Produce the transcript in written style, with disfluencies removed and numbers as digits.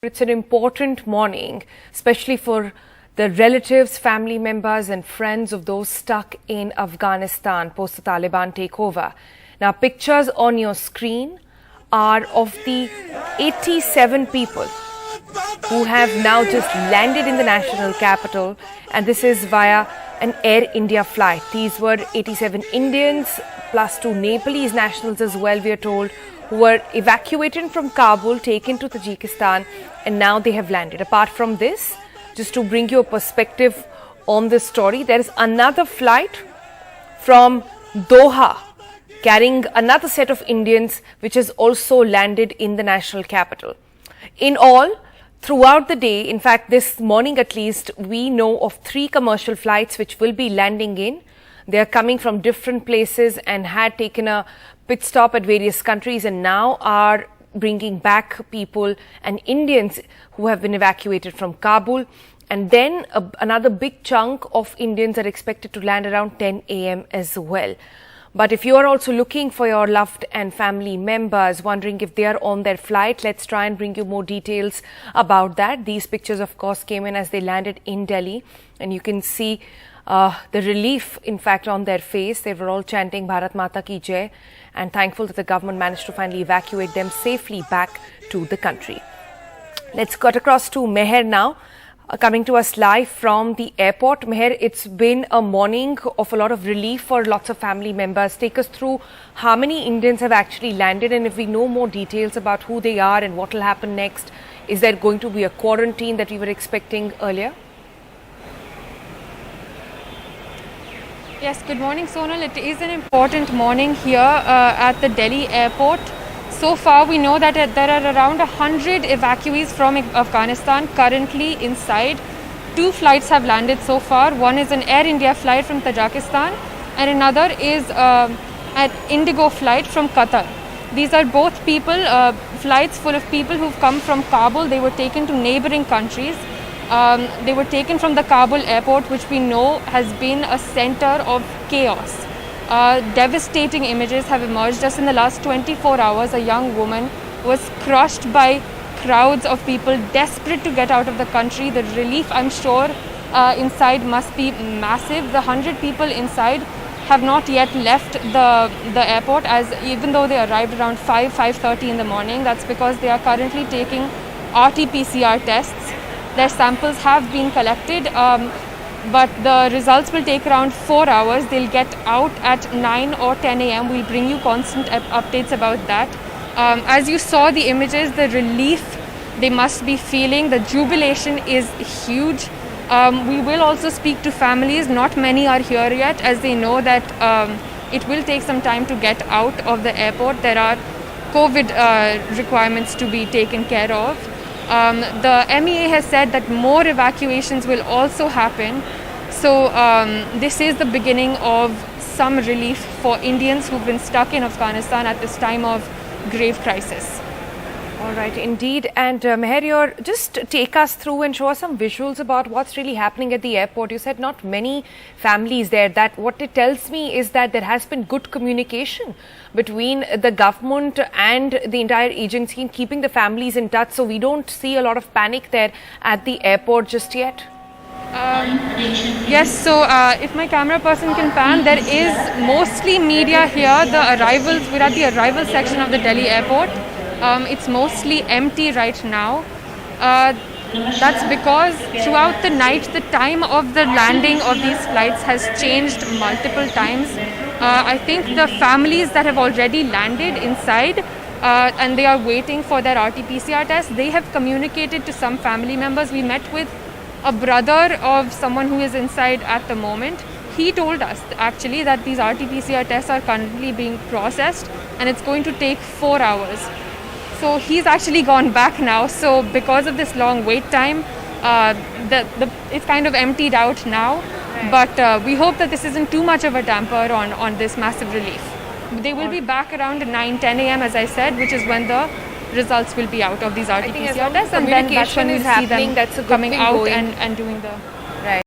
It's an important morning, especially for the relatives, family members and friends of those stuck in Afghanistan post the Taliban takeover. Now, pictures on your screen are of the 87 people who have now just landed in the national capital, and this is via an Air India flight. These were 87 Indians plus 2 Nepalese nationals as well, we are told, who were evacuated from Kabul, taken to Tajikistan, and now they have landed. Apart from this, just to bring you a perspective on this story, there is another flight from Doha carrying another set of Indians which has also landed in the national capital. In all, throughout the day, in fact this morning at least, we know of 3 commercial flights which will be landing in. They are coming from different places and had taken a pit stop at various countries and now are bringing back people and Indians who have been evacuated from Kabul. And then another big chunk of Indians are expected to land around 10 a.m. as well. But if you are also looking for your loved and family members, wondering if they are on their flight, let's try and bring you more details about that. These pictures, of course, came in as they landed in Delhi, and you can see the relief, in fact, on their face. They were all chanting Bharat Mata Ki Jai and thankful that the government managed to finally evacuate them safely back to the country. Let's cut across to Meher now. Coming to us live from the airport. Meher, it's been a morning of a lot of relief for lots of family members. Take us through how many Indians have actually landed, and if we know more details about who they are and what will happen next. Is there going to be a quarantine that we were expecting earlier? Yes, good morning, Sonal. It is an important morning here at the Delhi airport. So far, we know that there are around 100 evacuees from Afghanistan currently inside. 2 flights have landed so far. One is an Air India flight from Tajikistan and another is an Indigo flight from Qatar. These are both flights full of people who've come from Kabul. They were taken to neighboring countries. They were taken from the Kabul airport, which we know has been a center of chaos. Devastating images have emerged. Just in the last 24 hours, a young woman was crushed by crowds of people desperate to get out of the country. The relief, I'm sure, inside must be massive. The 100 people inside have not yet left the airport, as even though they arrived around 5:30 in the morning. That's because they are currently taking RT-PCR tests. Their samples have been collected, but the results will take around 4 hours. They'll get out at 9 or 10 a.m. We'll bring you constant updates about that. As you saw the images, the relief they must be feeling, the jubilation is huge. We will also speak to families. Not many are here yet, as they know that it will take some time to get out of the airport. There are COVID requirements to be taken care of. The MEA has said that more evacuations will also happen. So this is the beginning of some relief for Indians who've been stuck in Afghanistan at this time of grave crisis. All right, indeed. And Meher, just take us through and show us some visuals about what's really happening at the airport. You said not many families there. That what it tells me is that there has been good communication between the government and the entire agency in keeping the families in touch. So we don't see a lot of panic there at the airport just yet. Yes, so if my camera person can pan, there is mostly media here. We're at the arrival section of the Delhi airport. It's mostly empty right now. That's because throughout the night, the time of the landing of these flights has changed multiple times. I think the families that have already landed inside and they are waiting for their RT-PCR test, they have communicated to some family members. We met with a brother of someone who is inside at the moment. He told us actually that these RT-PCR tests are currently being processed and it's going to take 4 hours. So he's actually gone back now. So because of this long wait time, it's kind of emptied out now. Right. But we hope that this isn't too much of a damper on this massive relief. They will be back around 9-10 a.m. as I said, which is when the results will be out of these RT-PCR tests, and then that's when we'll see them coming out and doing the